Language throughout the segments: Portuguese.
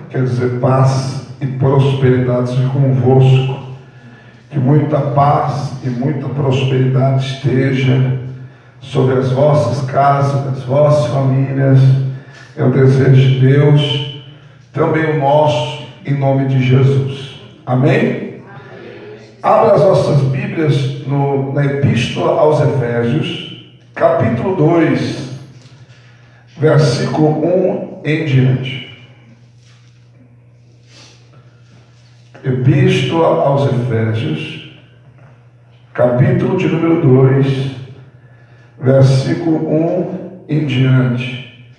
quer dizer paz e prosperidade seja convosco. Que muita paz e muita prosperidade esteja sobre as vossas casas, as vossas famílias. É o desejo de Deus, também o nosso, em nome de Jesus. Amém? Abra as vossas Bíblias na Epístola aos Efésios, capítulo 2, versículo 1 em diante. Epístola aos Efésios, capítulo de número 2, versículo 1 em diante.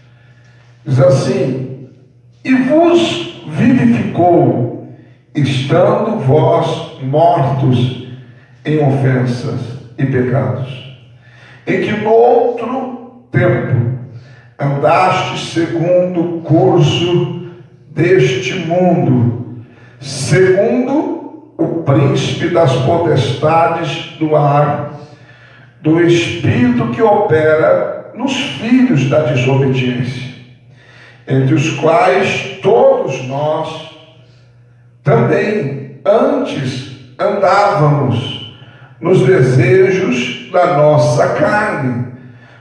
Diz assim: e vos vivificou, estando vós mortos em ofensas e pecados, em que no outro tempo andastes segundo o curso deste mundo, segundo o príncipe das potestades do ar, do espírito que opera nos filhos da desobediência, entre os quais todos nós também antes andávamos nos desejos da nossa carne,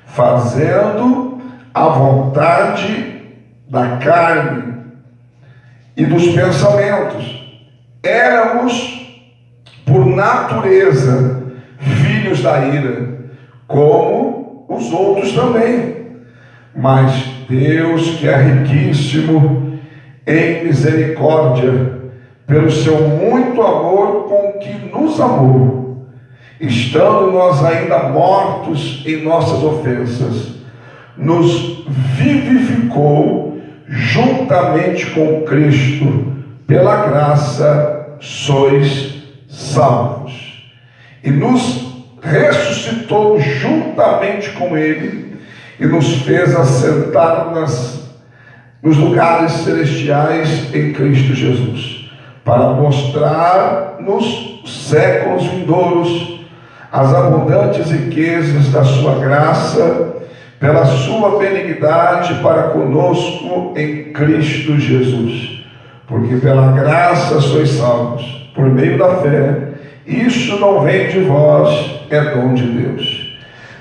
fazendo a vontade da carne e dos pensamentos. Éramos, por natureza, filhos da ira, como os outros também. Mas Deus, que é riquíssimo em misericórdia, pelo seu muito amor com que nos amou, estando nós ainda mortos em nossas ofensas, nos vivificou juntamente com Cristo. Pela graça sois salvos, e nos ressuscitou juntamente com Ele, e nos fez assentar nos lugares celestiais em Cristo Jesus, para mostrar nos séculos vindouros as abundantes riquezas da sua graça, pela sua benignidade para conosco em Cristo Jesus. Porque pela graça sois salvos, por meio da fé. Isso não vem de vós, é dom de Deus.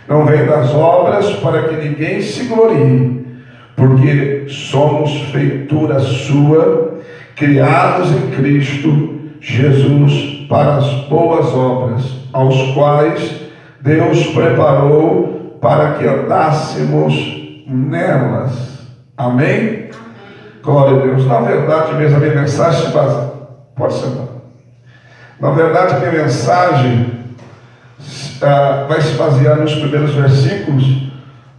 Não vem das obras, para que ninguém se glorie, porque somos feitura sua, criados em Cristo Jesus para as boas obras, aos quais Deus preparou para que andássemos nelas. Amém? Glória a Deus. Na verdade, mesmo a minha mensagem se baseia... Pode sentar. Na verdade, a minha mensagem vai se basear nos primeiros versículos,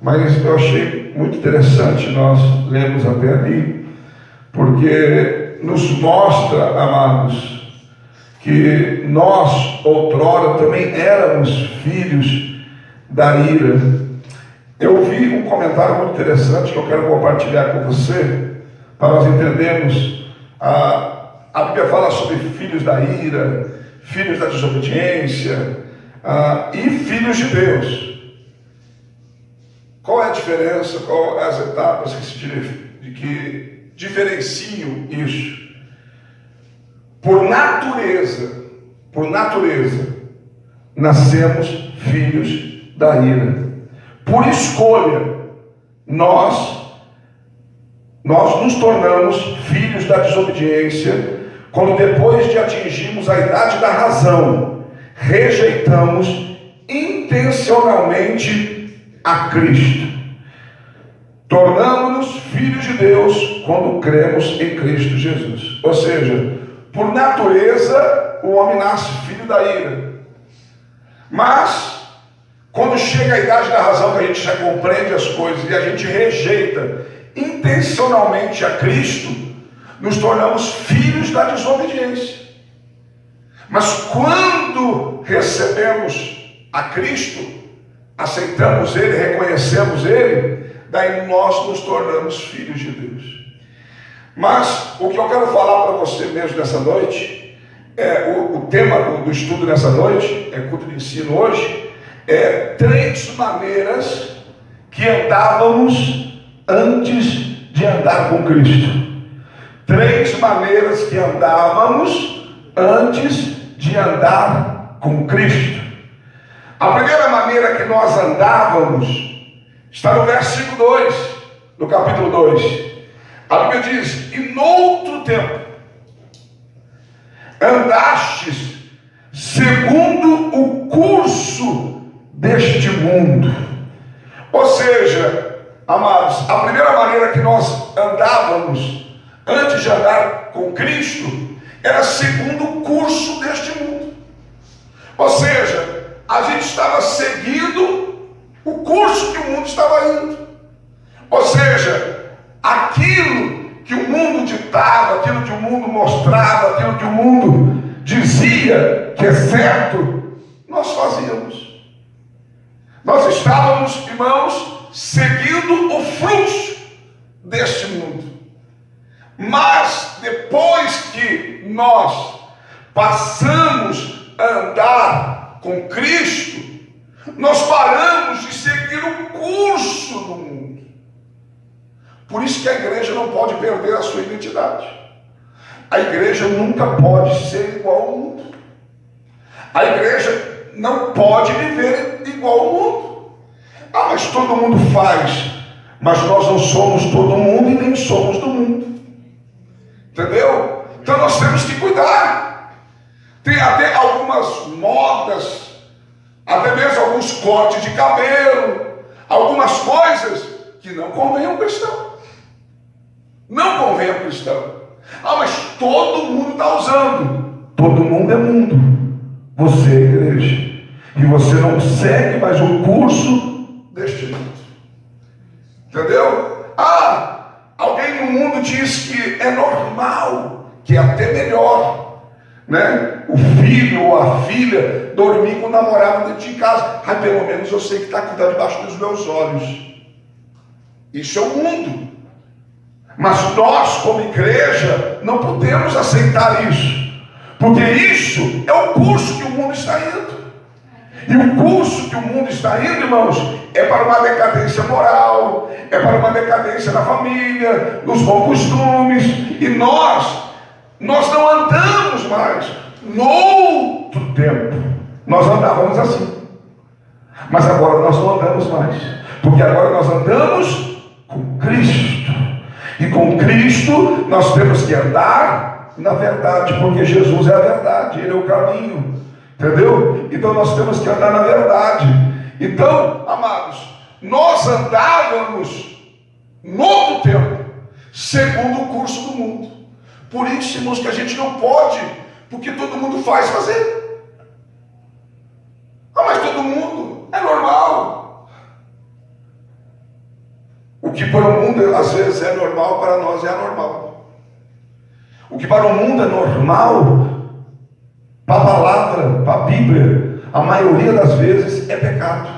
mas eu achei muito interessante nós lermos até ali, porque nos mostra, amados, que nós, outrora, também éramos filhos da ira. Eu vi um comentário muito interessante que eu quero compartilhar com você, para nós entendermos. A Bíblia fala sobre filhos da ira, filhos da desobediência e filhos de Deus. Qual é a diferença, qual as etapas que diferenciam isso? Por natureza, nascemos filhos da ira. Por escolha, nós nos tornamos filhos da desobediência, quando depois de atingirmos a idade da razão, rejeitamos intencionalmente a Cristo. Tornamos-nos filhos de Deus quando cremos em Cristo Jesus. Ou seja, por natureza, o homem nasce filho da ira. Mas, quando chega a idade da razão, que a gente já compreende as coisas e a gente rejeita intencionalmente a Cristo, nos tornamos filhos da desobediência. Mas quando recebemos a Cristo, aceitamos Ele, reconhecemos Ele, daí nós nos tornamos filhos de Deus. Mas o que eu quero falar para você mesmo nessa noite, o tema do estudo nessa noite, culto de ensino hoje, 3 maneiras que andávamos antes de andar com Cristo. 3 maneiras que andávamos antes de andar com Cristo. A primeira maneira que nós andávamos está no versículo 2, do capítulo 2. A Bíblia diz: e noutro tempo andastes segundo o curso deste mundo. Ou seja, amados, a primeira maneira que nós andávamos antes de andar com Cristo era segundo o curso deste mundo. Ou seja, a gente estava seguindo o curso que o mundo estava indo. Ou seja, aquilo que o mundo ditava, aquilo que o mundo mostrava, aquilo que o mundo dizia que é certo, nós fazíamos. Nós estávamos, irmãos, seguindo o fluxo deste mundo. Mas depois que nós passamos a andar com Cristo, nós paramos de seguir o curso do mundo. Por isso que a igreja não pode perder a sua identidade. A igreja nunca pode ser igual ao mundo. A igreja não pode viver igual ao mundo. Ah, mas todo mundo faz. Mas nós não somos todo mundo e nem somos do mundo. Entendeu? Então nós temos que cuidar. Tem até algumas modas, até mesmo alguns cortes de cabelo, algumas coisas que não convém ao cristão. Não convém ao cristão. Ah, mas todo mundo está usando. Todo mundo é mundo. Você é igreja. E você não segue mais o curso deste mundo. Entendeu? Ah, alguém no mundo diz que é normal, que é até melhor, né? O filho ou a filha dormir com o namorado dentro de casa. Ah, pelo menos eu sei que está aqui debaixo dos meus olhos. Isso é o mundo. Mas nós, como igreja, não podemos aceitar isso. Porque isso é o curso que o mundo está indo. E o curso que o mundo está indo, irmãos, é para uma decadência moral, é para uma decadência na família, nos bons costumes. E nós não andamos mais. No outro tempo, nós andávamos assim. Mas agora nós não andamos mais. Porque agora nós andamos com Cristo. E com Cristo nós temos que andar na verdade, porque Jesus é a verdade, Ele é o caminho, entendeu? Então nós temos que andar na verdade. Então, amados, nós andávamos no outro tempo, segundo o curso do mundo. Por isso, irmãos, que a gente não pode, porque todo mundo faz fazer. Ah, mas todo mundo, é normal. O que para o mundo às vezes é normal, para nós é anormal. O que para o mundo é normal, para a palavra, para a Bíblia, a maioria das vezes é pecado.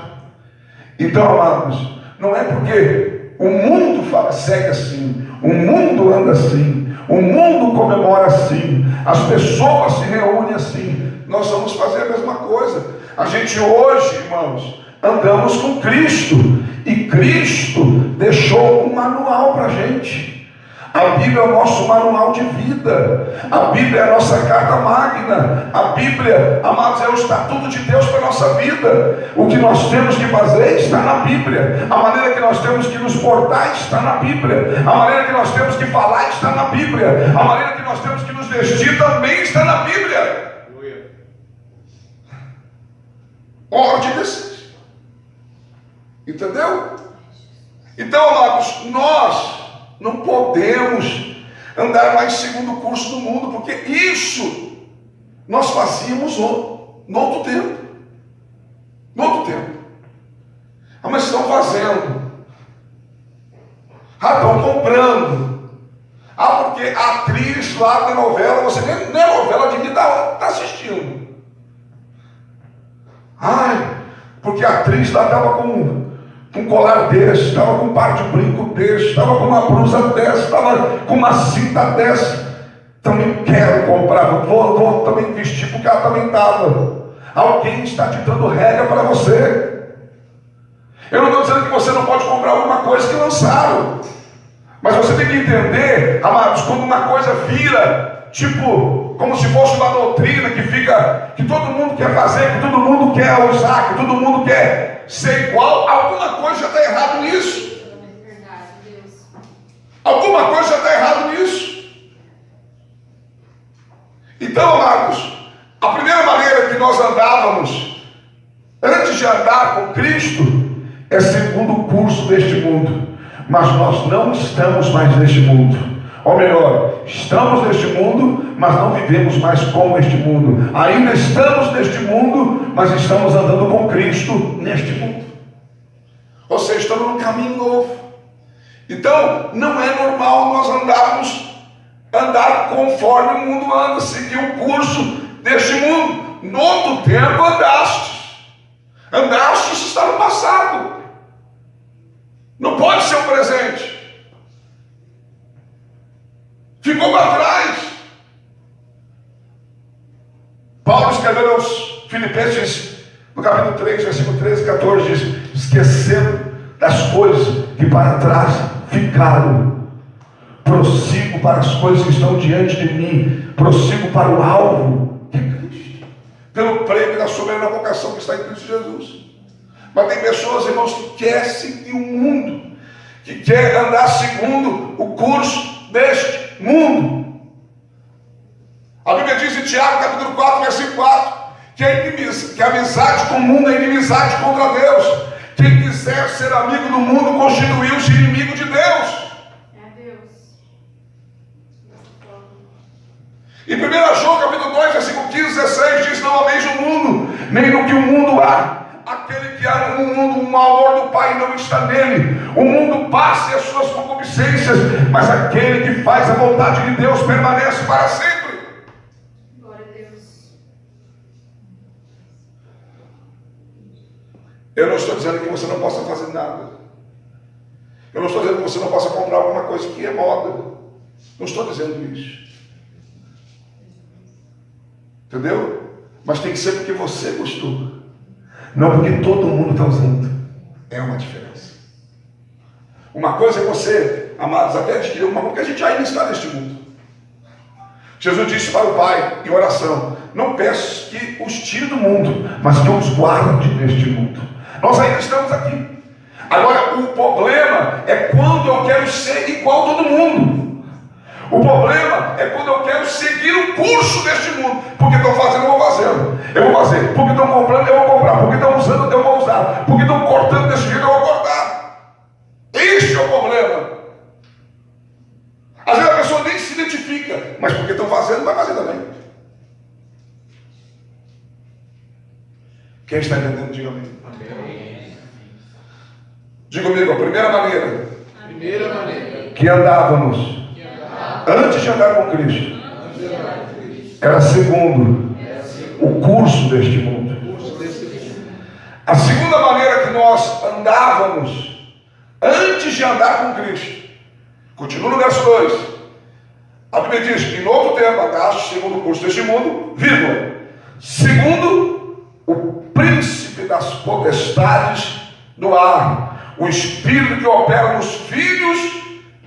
Então, amados, não é porque o mundo segue assim, o mundo anda assim, o mundo comemora assim, as pessoas se reúnem assim, nós vamos fazer a mesma coisa. A gente hoje, irmãos, andamos com Cristo. E Cristo deixou um manual para a gente. A Bíblia é o nosso manual de vida. A Bíblia é a nossa carta magna. A Bíblia, amados, é o estatuto de Deus para a nossa vida. O que nós temos que fazer está na Bíblia. A maneira que nós temos que nos portar está na Bíblia. A maneira que nós temos que falar está na Bíblia. A maneira que nós temos que nos vestir também está na Bíblia. Ordem desse. Entendeu? Então, amados, nós não podemos andar mais segundo o curso do mundo, porque isso nós fazíamos no outro tempo. No outro tempo. Ah, mas estão fazendo. Ah, estão comprando. Ah, porque a atriz lá da novela, você nem a novela devia estar assistindo. Ai, porque a atriz lá estava com um colar desse, estava com um par de brinco desse, estava com uma blusa dessa, estava com uma cinta dessa. Também quero comprar, vou também vestir, porque ela também estava. Alguém está ditando regra para você. Eu não estou dizendo que você não pode comprar alguma coisa que lançaram. Mas você tem que entender, amados, quando uma coisa vira, tipo, como se fosse uma doutrina que fica, que todo mundo quer fazer, que todo mundo quer usar, que todo mundo quer ser igual, alguma coisa já está errado nisso. Alguma coisa já está errado nisso. Então, amados, a primeira maneira que nós andávamos, antes de andar com Cristo, é segundo o curso deste mundo. Mas nós não estamos mais neste mundo. Ou melhor, estamos neste mundo, mas não vivemos mais como este mundo. Ainda estamos neste mundo, mas estamos andando com Cristo neste mundo. Ou seja, estamos num caminho novo. Então, não é normal nós andar conforme o mundo anda, seguir o curso deste mundo. No outro tempo andastes. Andastes está no passado. Não pode ser o presente. Ficou para trás. Paulo escreveu aos Filipenses, no capítulo 3, versículo 13 e 14, diz: esquecendo das coisas que para trás ficaram, prossigo para as coisas que estão diante de mim, prossigo para o alvo, que é Cristo, pelo prêmio da soberana vocação que está em Cristo Jesus. Mas tem pessoas, irmãos, que querem seguir o mundo, que querem andar segundo o curso deste mundo. A Bíblia diz em Tiago, capítulo 4, versículo 4, que a amizade com o mundo é inimizade contra Deus. Quem quiser ser amigo do mundo, constituiu-se inimigo de Deus. Em 1 João, capítulo 2, versículo 15 e 16, diz: não ameis o mundo, nem no que o mundo há. Aquele que há no mundo, o amor do Pai não está nele. O mundo passa e as suas concupiscências, mas aquele que faz a vontade de Deus permanece para sempre. Glória a Deus. Eu não estou dizendo que você não possa fazer nada. Eu não estou dizendo que você não possa comprar alguma coisa que é moda. Não estou dizendo isso. Entendeu? Mas tem que ser porque você gostou. Não porque todo mundo está usando. É uma diferença. Uma coisa é você, amados, até adquirir uma coisa, porque a gente ainda está neste mundo. Jesus disse para o Pai em oração: não peço que os tire do mundo, mas que os guarde deste mundo. Nós ainda estamos aqui. Agora, o problema é quando eu quero ser igual a todo mundo. O problema é quando eu quero seguir o curso deste mundo. Porque estão fazendo, eu vou fazendo. Eu vou fazer. Porque estão comprando, eu vou comprar. Porque estão usando, eu vou usar. Porque estão cortando desse jeito, eu vou cortar. Este é o problema. Às vezes a pessoa nem se identifica, mas porque estão fazendo, vai fazer também. Quem está entendendo, diga amém. Diga comigo, a primeira maneira que andávamos antes de andar com Cristo era segundo o curso deste mundo. A segunda maneira que nós andávamos antes de andar com Cristo, continua no verso 2. A Bíblia diz que em outro tempo andaste segundo o curso deste mundo, vírgula, segundo o príncipe das potestades do ar, o espírito que opera nos filhos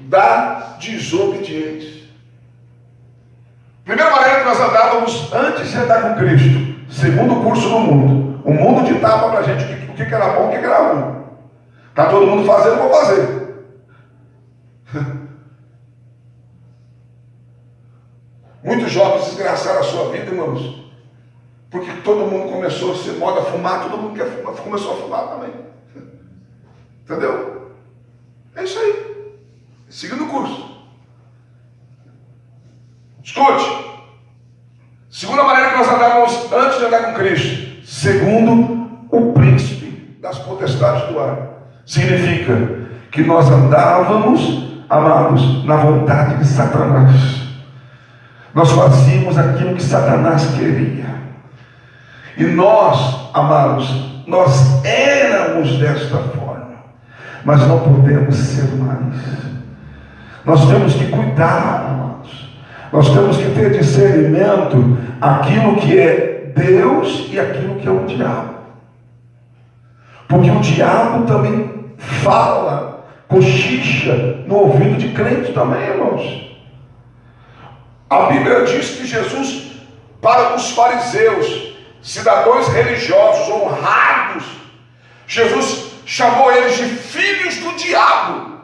da desobediência. Primeira maneira que nós andávamos antes de andar com Cristo, segundo o curso do mundo. O mundo ditava para a gente o que era bom e o que era ruim. Está todo mundo fazendo, eu vou fazer. Muitos jovens desgraçaram a sua vida, irmãos, porque todo mundo começou a ser moda a fumar, todo mundo quer fumar, começou a fumar também. Entendeu? É isso aí. Seguindo o curso. Escute. Segunda maneira que nós andávamos antes de andar com Cristo, segundo o príncipe das potestades do ar. Significa que nós andávamos, amados, na vontade de Satanás. Nós fazíamos aquilo que Satanás queria. E nós, amados, nós éramos desta forma. Mas não podemos ser mais. Nós temos que cuidar, amados. Nós temos que ter discernimento aquilo que é Deus e aquilo que é o diabo. Porque o diabo também fala cochicha no ouvido de crente também, irmãos. A Bíblia diz que Jesus, para os fariseus, cidadãos religiosos honrados, Jesus chamou eles de filhos do diabo.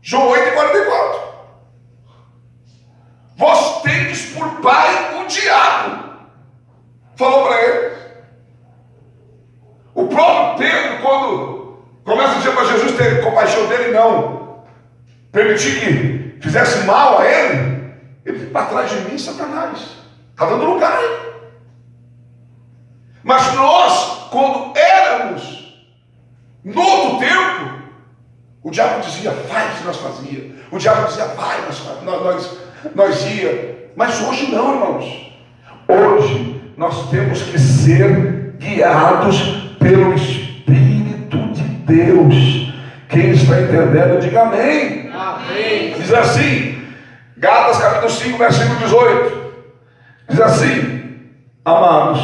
João 8,44. Vós tendes por pai o diabo. Falou para eles. O próprio Pedro, quando começa a dizer para Jesus ter compaixão dele, não permitir que fizesse mal a ele, ele fica para trás de mim, Satanás. Está dando lugar aí. Mas nós, quando éramos no outro tempo, o diabo dizia, faz, nós fazia. O diabo dizia, vai, nós ia. Mas hoje não, irmãos. Hoje nós temos que ser guiados pelo Espírito de Deus. Quem está entendendo, diga amém. Amém. Diz assim, Gálatas capítulo 5, versículo 18. Diz assim, amados,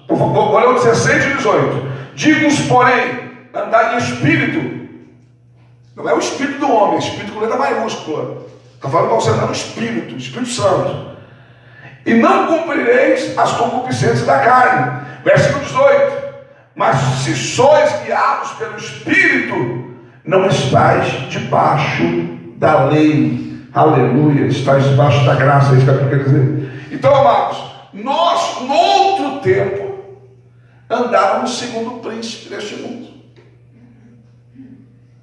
olha o 16 e 18. Digo-os, porém, andar em espírito. Não é o espírito do homem, é o espírito com letra maiúscula. Está falando para você andar no Espírito, Espírito Santo. E não cumprireis as concupiscências da carne. Versículo 18. Mas se sois guiados pelo Espírito, não estáis debaixo da lei. Aleluia, estáis debaixo da graça, é isso que eu quero dizer. Então, amados, nós, no outro tempo, andávamos segundo o príncipe deste mundo.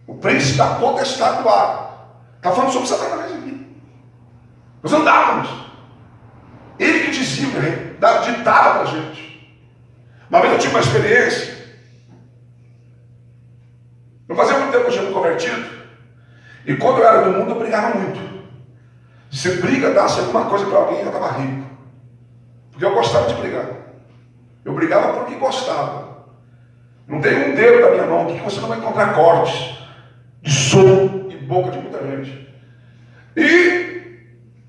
O príncipe da potestade do ar. Está falando sobre Satanás aqui. Nós andávamos. Ele que dizia, ditava para a gente. Uma vez eu tive uma experiência. Não fazia muito tempo que eu tinha me convertido. E quando eu era do mundo, eu brigava muito. Se briga, dá-se alguma coisa para alguém, eu estava rico. Porque eu gostava de brigar. Eu brigava porque gostava. Não tem um dedo da minha mão aqui que você não vai encontrar cortes de som e boca de muita gente. E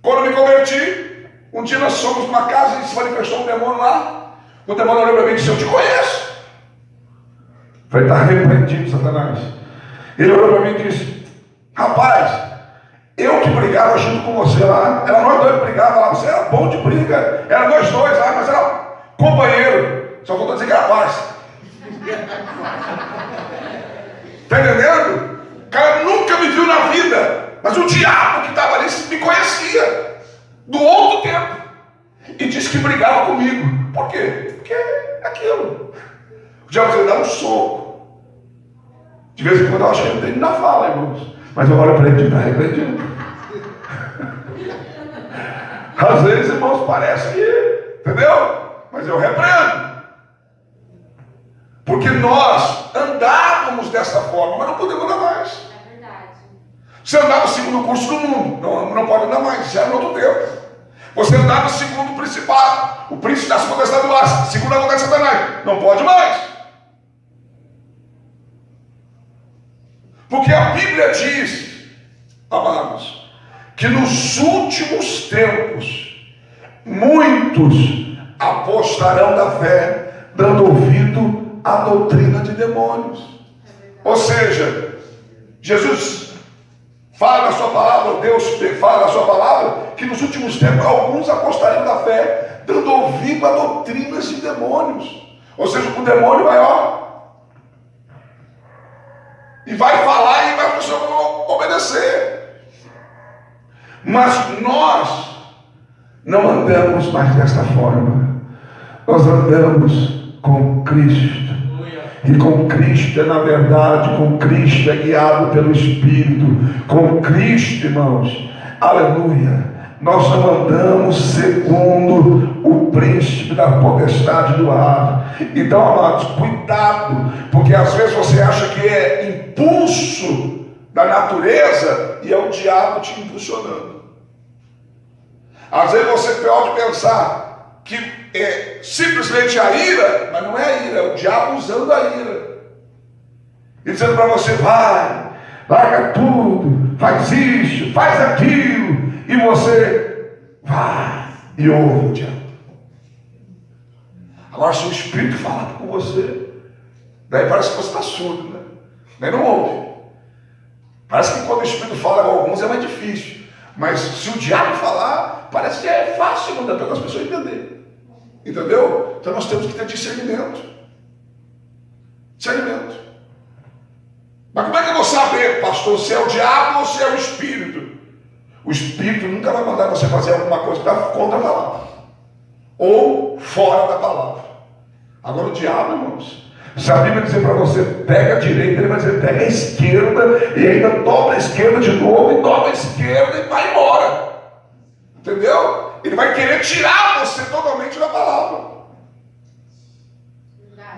quando eu me converti, um dia nós fomos numa casa e se manifestou um demônio lá. O demônio olhou para mim e disse, eu te conheço. Eu falei, está repreendido, Satanás. Ele olhou para mim e disse, rapaz, eu que brigava junto com você lá, era nós dois que brigávamos lá, você era bom de briga, era nós dois lá, mas era companheiro, só faltou dizer que era parça. Está entendendo? O cara nunca me viu na vida, mas o diabo que estava ali me conhecia, do outro tempo, e disse que brigava comigo. Por quê? Porque é aquilo. O diabo dizia, dá um soco. De vez em quando eu acho que ele ainda fala, irmãos. Mas eu olho para ele e está repreendido. Às vezes, irmãos, parece que, entendeu? Mas eu repreendo. Porque nós andávamos dessa forma, mas não podemos andar mais. É verdade. Você andava segundo o curso do mundo, não pode andar mais, já é no outro tempo. Você andava segundo o principado, o príncipe das potestades do ar, segundo a vontade de Satanás, não pode mais. Porque a Bíblia diz, amados, que nos últimos tempos, muitos apostarão da fé, dando ouvido à doutrina de demônios. Ou seja, Jesus fala na sua palavra, Deus fala na sua palavra, que nos últimos tempos alguns apostariam da fé, dando ouvido a doutrinas de demônios. Ou seja, o demônio vai, e vai falar e vai a pessoa obedecer. Mas nós não andamos mais desta forma. Nós andamos com Cristo. E com Cristo é na verdade, com Cristo é guiado pelo Espírito. Com Cristo, irmãos, aleluia, nós não andamos segundo o príncipe da potestade do ar. Então, amados, cuidado, porque às vezes você acha que é impulso da natureza e é o diabo te impulsionando. Às vezes você pode pensar que é simplesmente a ira, mas não é a ira, é o diabo usando a ira e dizendo para você, vai, larga tudo, faz isso, faz aquilo, e você vai e ouve o diabo. Agora, se o Espírito falar com você, daí parece que você está surdo, né? Daí não ouve. Parece que quando o Espírito fala com alguns é mais difícil. Mas se o diabo falar, parece que é fácil para as pessoas entenderem. Entendeu? Então nós temos que ter discernimento. Discernimento. Mas como é que eu vou saber, pastor, se é o diabo ou se é o Espírito? O Espírito nunca vai mandar você fazer alguma coisa que está contra a palavra. Ou fora da palavra. Agora o diabo, irmãos, se a Bíblia dizer para você, pega a direita, ele vai dizer, pega a esquerda, e ainda dobra a esquerda de novo, e dobra a esquerda e vai embora. Entendeu? Ele vai querer tirar você totalmente da palavra.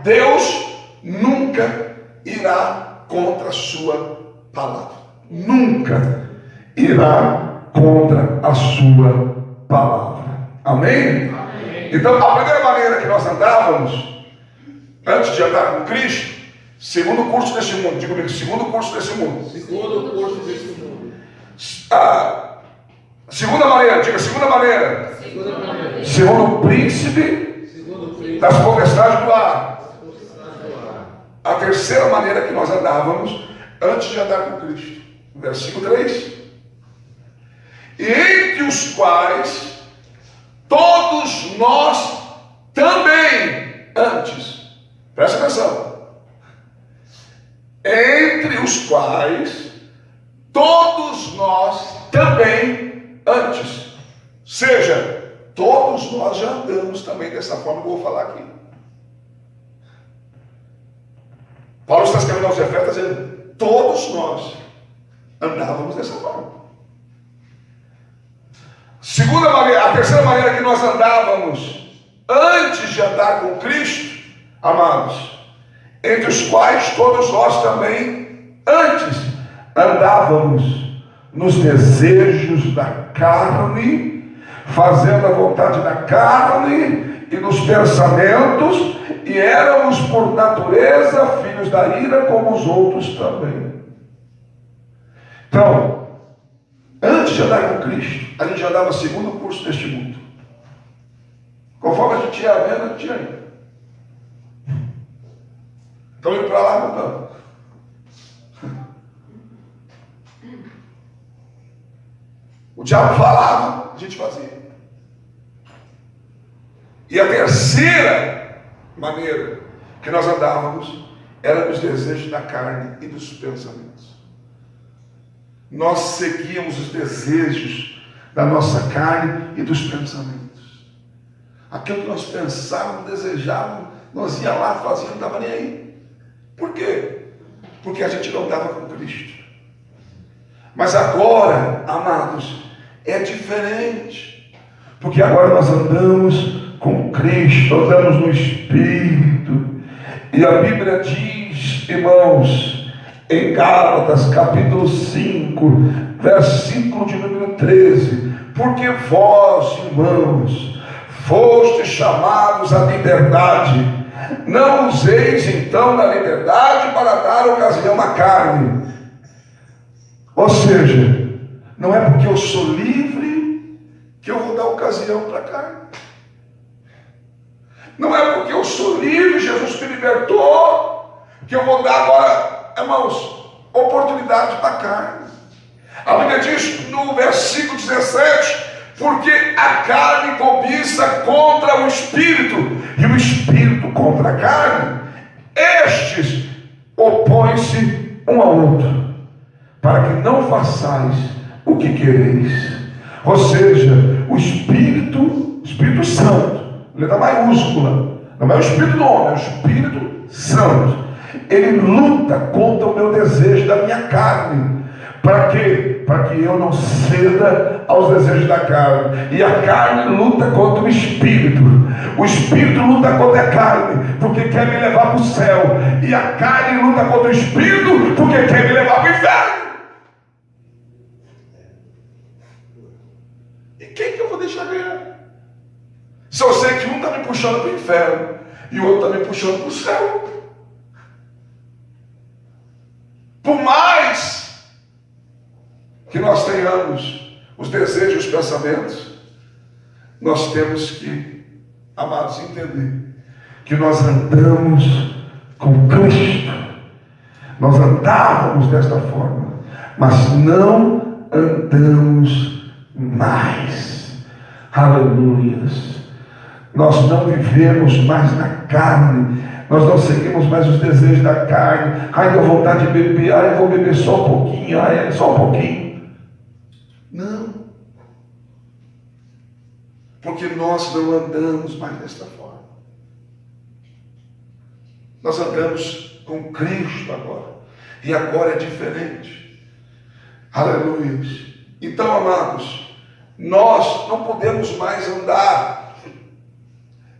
Deus nunca irá contra a sua palavra. Nunca irá contra a sua palavra. Amém? Amém. Então, a primeira maneira que nós andávamos, antes de andar com Cristo, segundo curso desse mundo. Diga comigo, segundo curso desse mundo. Segundo curso desse mundo. Segunda maneira, diga segunda maneira. Segundo o príncipe das potestades do ar. A terceira maneira que nós andávamos antes de andar com Cristo. Versículo 3. Entre os quais todos nós também antes. Presta atenção. Entre os quais todos nós também antes. Seja, todos nós já andamos também dessa forma que eu vou falar aqui. Paulo está escrevendo aos Efésios dizendo, todos nós andávamos dessa forma. Segunda maneira, a terceira maneira que nós andávamos antes de andar com Cristo, amados, entre os quais todos nós também antes andávamos nos desejos da carne, fazendo a vontade da carne e nos pensamentos, e éramos por natureza filhos da ira como os outros também. Então, antes de andar com Cristo, a gente andava segundo o curso deste mundo. Conforme a gente ia vendo, a gente ia indo. Estão indo para lá, não. O diabo falava, a gente fazia. E a terceira maneira que nós andávamos era nos desejos da carne e dos pensamentos. Nós seguíamos os desejos da nossa carne e dos pensamentos. Aquilo que nós pensávamos, desejávamos, nós ia lá, fazíamos, não estava nem aí. Por quê? Porque a gente não estava com Cristo. Mas agora, amados, é diferente. Porque agora nós andamos com Cristo, andamos no Espírito. E a Bíblia diz, irmãos, em Gálatas capítulo 5, versículo de número 13, porque vós, irmãos, fostes chamados à liberdade, não useis então da liberdade para dar ocasião à carne. Ou seja, não é porque eu sou livre que eu vou dar ocasião para a carne. Não é porque eu sou livre, Jesus me libertou, que eu vou dar agora, irmãos, oportunidade para a carne. A Bíblia diz no versículo 17, porque a carne cobiça contra o Espírito, e o Espírito contra a carne. Estes opõem-se um ao outro, para que não façais o que quereis. Ou seja, o Espírito Santo, letra maiúscula, não é o Espírito do homem, é o Espírito Santo. Ele luta contra o meu desejo da minha carne. Para quê? Para que eu não ceda aos desejos da carne. E a carne luta contra o Espírito. O Espírito luta contra a carne, porque quer me levar para o céu. E a carne luta contra o Espírito, porque quer me levar para o inferno. E quem que eu vou deixar ganhar? Se eu sei que um está me puxando para o inferno e o outro está me puxando para o céu. Por mais que nós tenhamos os desejos e os pensamentos, nós temos que, amados, entender que nós andamos com Cristo. Nós andávamos desta forma mas não andamos mais. Aleluias. Nós não vivemos mais na carne. Nós não seguimos mais os desejos da carne. Ai, deu vontade de beber. Ai, eu vou beber só um pouquinho. Ai, só um pouquinho. Não. Porque nós não andamos mais desta forma. Nós andamos com Cristo agora. E agora é diferente. Aleluia. Então, amados, nós não podemos mais andar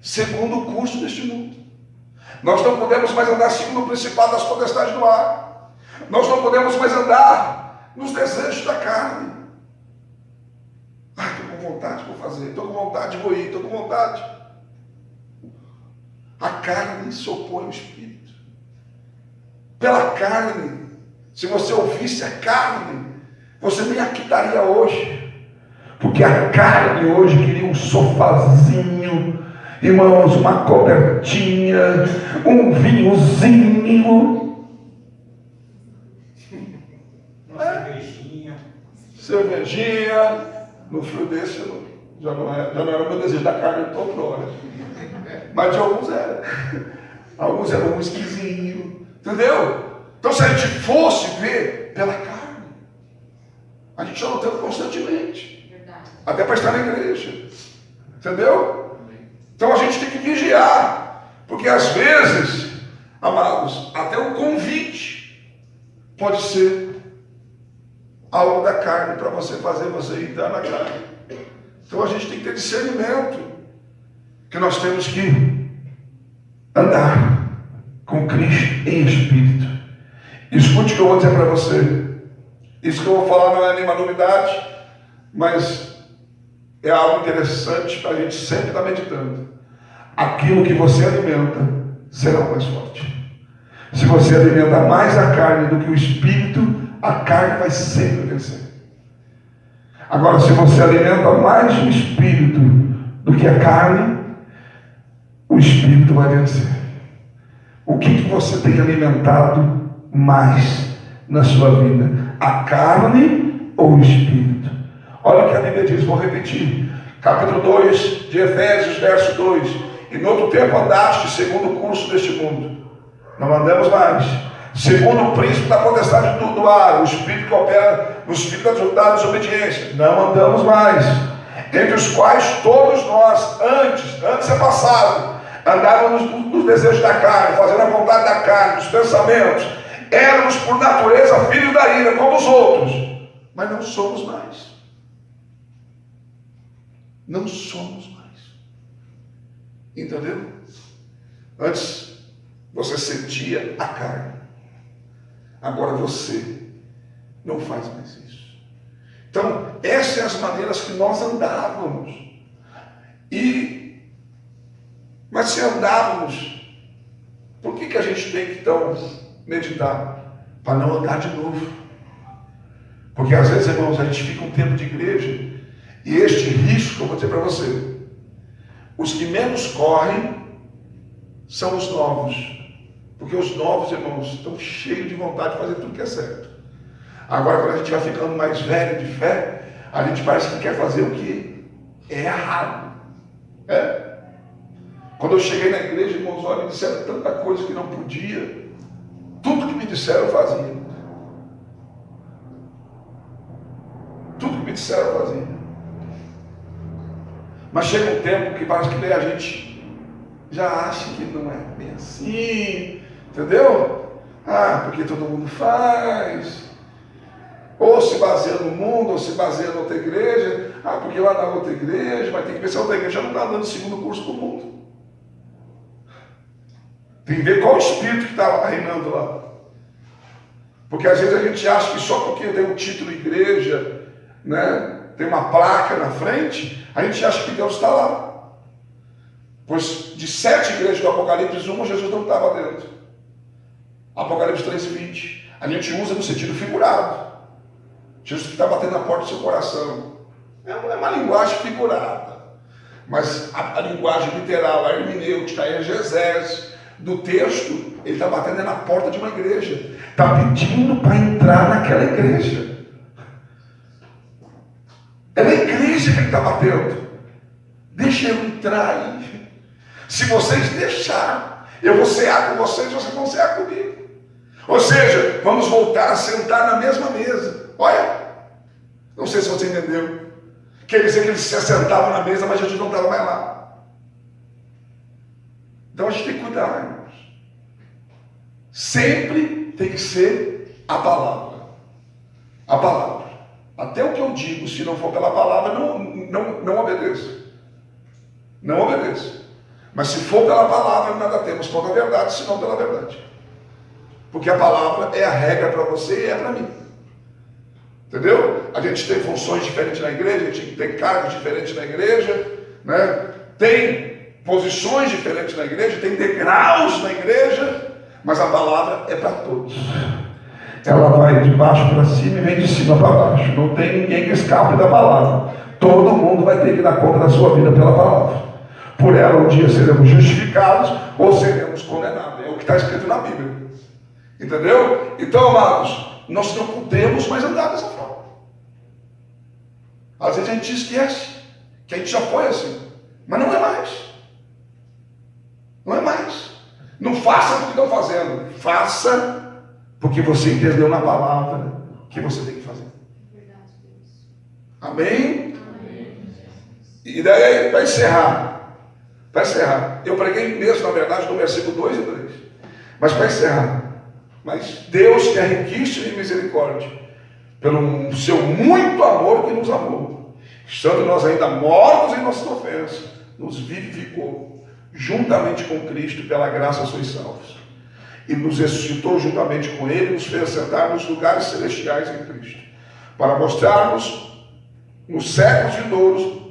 segundo o curso deste mundo. Nós não podemos mais andar segundo o principado das potestades do ar. Nós não podemos mais andar nos desejos da carne. Estou com vontade, vou fazer. Estou com vontade, vou ir. Estou com vontade. A carne se opõe ao espírito. Pela carne, se você ouvisse a carne, você nem aqui estaria hoje. Porque a carne hoje queria um sofazinho, irmãos, uma cobertinha, um vinhozinho, cervejinha. No frio desse já não era o meu desejo da carne toda hora. Mas de alguns era. Alguns eram um esquisinho. Entendeu? Então se a gente fosse ver pela carne, a gente já não tem constantemente. Verdade. Até para estar na igreja. Entendeu? Então a gente tem que vigiar. Porque às vezes, amados, até o convite pode ser algo da carne para você fazer você entrar na carne. Então a gente tem que ter discernimento. Que nós temos que andar com Cristo em espírito. Escute o que eu vou dizer para você. Isso que eu vou falar não é nenhuma novidade, mas é algo interessante para a gente sempre estar meditando. Aquilo que você alimenta será mais forte. Se você alimenta mais a carne do que o espírito, a carne vai sempre vencer. Agora, se você alimenta mais o espírito do que a carne, o espírito vai vencer. O que você tem alimentado mais na sua vida? A carne ou o espírito? Olha o que a Bíblia diz, vou repetir. Capítulo 2 de Efésios, verso 2. E no outro tempo andaste segundo o curso deste mundo. Não andamos mais. Segundo o príncipe da potestade do ar, o espírito que opera nos filhos da desobediência. Não andamos mais. Entre os quais todos nós, antes é passado, andávamos nos desejos da carne, fazendo a vontade da carne, dos pensamentos. Éramos por natureza filhos da ira, como os outros. Mas não somos mais. Não somos mais. Entendeu? Antes você sentia a carne. Agora você não faz mais isso. Então, essas são as maneiras que nós andávamos. Mas se andávamos, por que a gente tem que então meditar? Para não andar de novo. Porque às vezes, irmãos, a gente fica um tempo de igreja e este risco, eu vou dizer para você, os que menos correm são os novos. Porque os novos, irmãos, estão cheios de vontade de fazer tudo que é certo. Agora, quando a gente vai ficando mais velho de fé, a gente parece que quer fazer o que é errado. Quando eu cheguei na igreja, irmãos, olha, me disseram tanta coisa que não podia. Tudo que me disseram eu fazia. Tudo que me disseram eu fazia. Mas chega um tempo que parece que daí a gente já acha que não é bem assim. Entendeu? Porque todo mundo faz. Ou se baseia no mundo, ou se baseia na outra igreja. Porque lá na outra igreja, mas tem que ver se a outra igreja não está dando segundo curso do mundo. Tem que ver qual o espírito que está reinando lá. Porque às vezes a gente acha que só porque tem um título igreja, né, tem uma placa na frente, a gente acha que Deus está lá. Pois de 7 igrejas do Apocalipse, uma Jesus não estava dentro. Apocalipse 13:20. A gente usa no sentido figurado. Jesus que está batendo na porta do seu coração. É uma linguagem figurada. Mas a linguagem literal, a hermenêutica, a exegese do texto, ele está batendo na porta de uma igreja. está pedindo para entrar naquela igreja. É na igreja que ele está batendo. Deixa eu entrar aí. Se vocês deixarem, eu vou cear com vocês, vocês vão cear comigo. Ou seja, vamos voltar a sentar na mesma mesa. Olha, não sei se você entendeu. Quer dizer que eles se assentavam na mesa, mas a gente não estava mais lá. Então a gente tem que cuidar, irmãos. Sempre tem que ser a palavra. A palavra. Até o que eu digo, se não for pela palavra, não obedeça. Não obedeça. Mas se for pela palavra, nada temos contra a verdade, senão pela verdade. Porque a palavra é a regra para você e é para mim. Entendeu? A gente tem funções diferentes na igreja, a gente tem cargos diferentes na igreja, né? Tem posições diferentes na igreja, tem degraus na igreja, mas a palavra é para todos. Ela vai de baixo para cima e vem de cima para baixo. Não tem ninguém que escape da palavra. Todo mundo vai ter que dar conta da sua vida pela palavra. Por ela um dia seremos justificados ou seremos condenados. É o que está escrito na Bíblia. Entendeu? Então, amados, nós não podemos mais andar dessa forma. Às vezes a gente esquece que a gente já foi assim. Mas não é mais. Não é mais. Não faça porque estão fazendo. Faça porque você entendeu na palavra que você tem que fazer. Amém? E daí, para encerrar, eu preguei mesmo, na verdade, no versículo 2 e 3. Mas para encerrar, mas Deus, que é riquíssimo em misericórdia, pelo seu muito amor que nos amou, estando nós ainda mortos em nossas ofensas, nos vivificou, juntamente com Cristo, pela graça sois salvos. E nos ressuscitou juntamente com Ele, e nos fez sentar nos lugares celestiais em Cristo, para mostrarmos nos séculos vindouros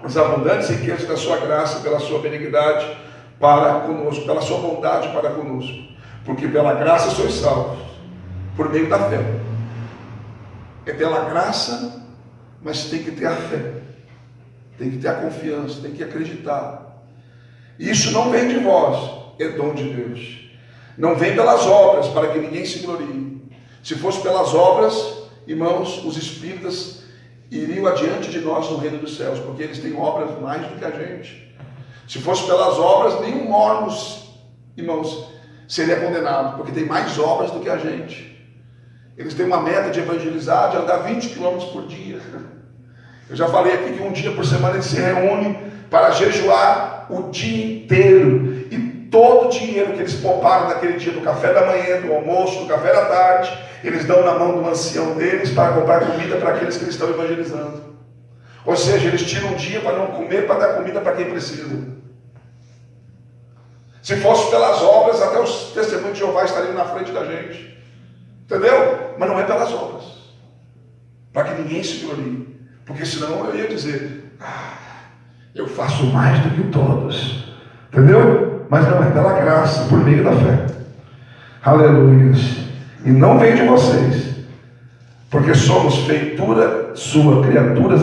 as abundantes riquezas da sua graça, pela sua benignidade para conosco, pela sua bondade para conosco, porque pela graça sois salvos, por meio da fé. É pela graça, mas tem que ter a fé, tem que ter a confiança, tem que acreditar. Isso não vem de vós, é dom de Deus. Não vem pelas obras, para que ninguém se glorie. Se fosse pelas obras, irmãos, os espíritas iriam adiante de nós no reino dos céus, porque eles têm obras mais do que a gente. Se fosse pelas obras, nenhum mormos, irmãos, seria condenado, porque tem mais obras do que a gente. Eles têm uma meta de evangelizar, de andar 20 km por dia. Eu já falei aqui que um dia por semana eles se reúnem para jejuar o dia inteiro. E todo o dinheiro que eles pouparam naquele dia, do café da manhã, do almoço, do café da tarde, eles dão na mão do ancião deles para comprar comida para aqueles que eles estão evangelizando. Ou seja, eles tiram um dia para não comer, para dar comida para quem precisa. Se fosse pelas obras, até os testemunhos de Jeová estariam na frente da gente. Entendeu? Mas não é pelas obras, para que ninguém se glorie. Porque senão eu ia dizer, eu faço mais do que todos. Entendeu? Mas não é pela graça, por meio da fé. Aleluia. E não vem de vocês, porque somos feitura sua, criaturas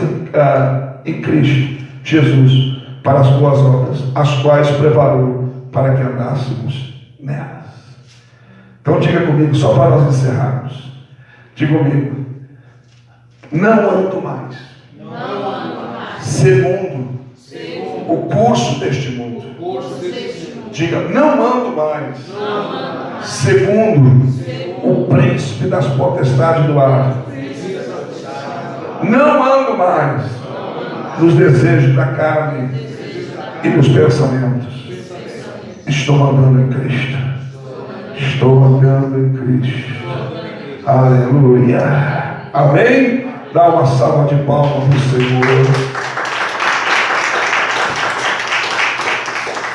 em Cristo Jesus, para as boas obras, as quais preparou para que andássemos nelas. Então diga comigo, só para nós encerrarmos. Diga comigo, não ando mais segundo o curso deste mundo. Diga, não ando mais segundo o príncipe das potestades do ar. Não ando mais nos desejos da carne e nos pensamentos. Estou andando em Cristo. Estou andando em Cristo. Aleluia. Amém? Dá uma salva de palmas para o Senhor.